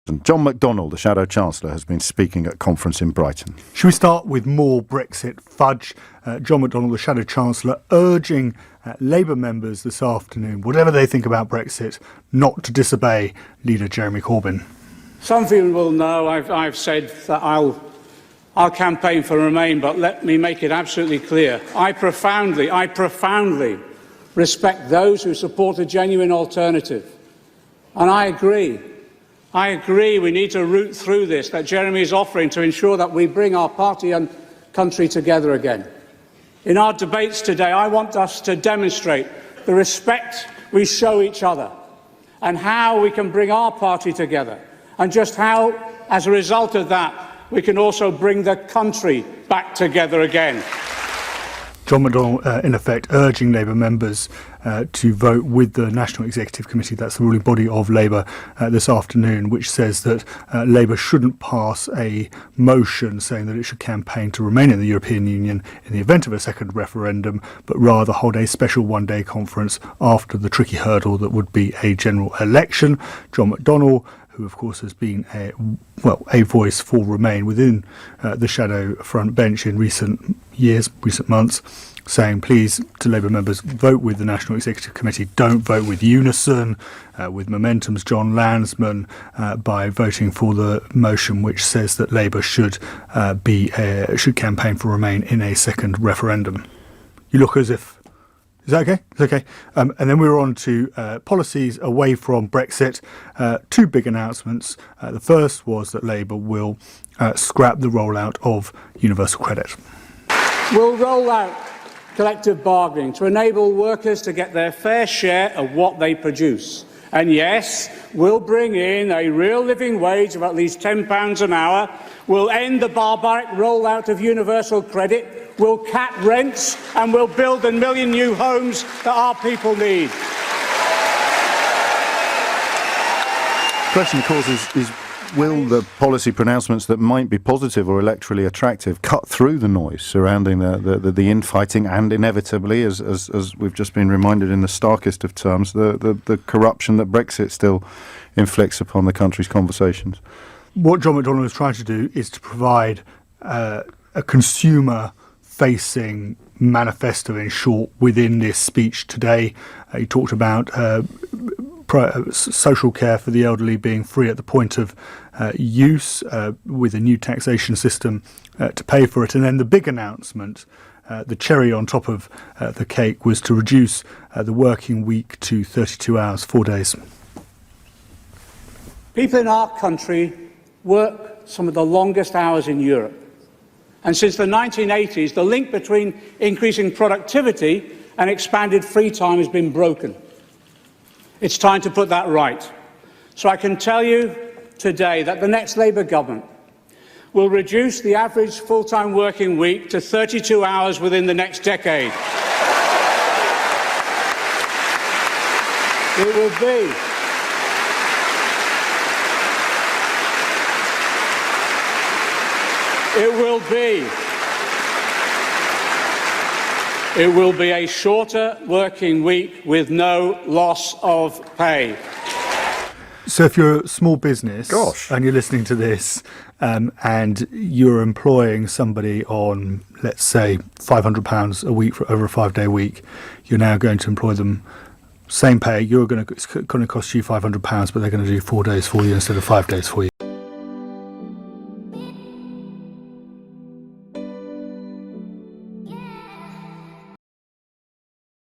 John McDonnell, the Shadow Chancellor, has been speaking at a conference in Brighton. Should we start with more Brexit fudge? John McDonnell, the Shadow Chancellor, urging Labour members this afternoon, whatever they think about Brexit, not to disobey leader Jeremy Corbyn. Some of you will know I've said that I'll campaign for Remain, but let me make it absolutely clear. I profoundly respect those who support a genuine alternative. And I agree we need to root through this that Jeremy is offering to ensure that we bring our party and country together again. In our debates today, I want us to demonstrate the respect we show each other and how we can bring our party together, and just how, as a result of that, we can also bring the country back together again. John McDonnell, in effect, urging Labour members to vote with the National Executive Committee, that's the ruling body of Labour, this afternoon, which says that Labour shouldn't pass a motion saying that it should campaign to remain in the European Union in the event of a second referendum, but rather hold a special one-day conference after the tricky hurdle that would be a general election. John McDonnell, who of course has been a voice for Remain within the Shadow front bench in recent years, recent months, saying please to Labour members, vote with the National Executive Committee, don't vote with Unison, with Momentum's John Landsman, by voting for the motion which says that Labour should campaign for Remain in a second referendum. You look as if... Is that okay? It's okay. And then we're on to policies away from Brexit. Two big announcements. The first was that Labour will scrap the rollout of universal credit. We'll roll out collective bargaining to enable workers to get their fair share of what they produce. And yes, we'll bring in a real living wage of at least £10 an hour. We'll end the barbaric rollout of universal credit. We'll cap rents, and we'll build 1 million new homes that our people need. The question, of course, is will the policy pronouncements that might be positive or electorally attractive cut through the noise surrounding the infighting and inevitably, as we've just been reminded in the starkest of terms, the corruption that Brexit still inflicts upon the country's conversations? What John McDonnell is trying to do is to provide a consumer-facing manifesto, in short, within this speech today. He talked about social care for the elderly being free at the point of use, with a new taxation system to pay for it. And then the big announcement, the cherry on top of the cake, was to reduce the working week to 32 hours, 4 days. People in our country work some of the longest hours in Europe. And since the 1980s, the link between increasing productivity and expanded free time has been broken. It's time to put that right. So I can tell you today that the next Labour government will reduce the average full-time working week to 32 hours within the next decade. It will be a shorter working week with no loss of pay. So if you're a small business and you're listening to this and you're employing somebody on, let's say, £500 a week for over a 5-day week, you're now going to employ them, same pay, it's going to cost you £500, but they're going to do 4 days for you instead of 5 days for you.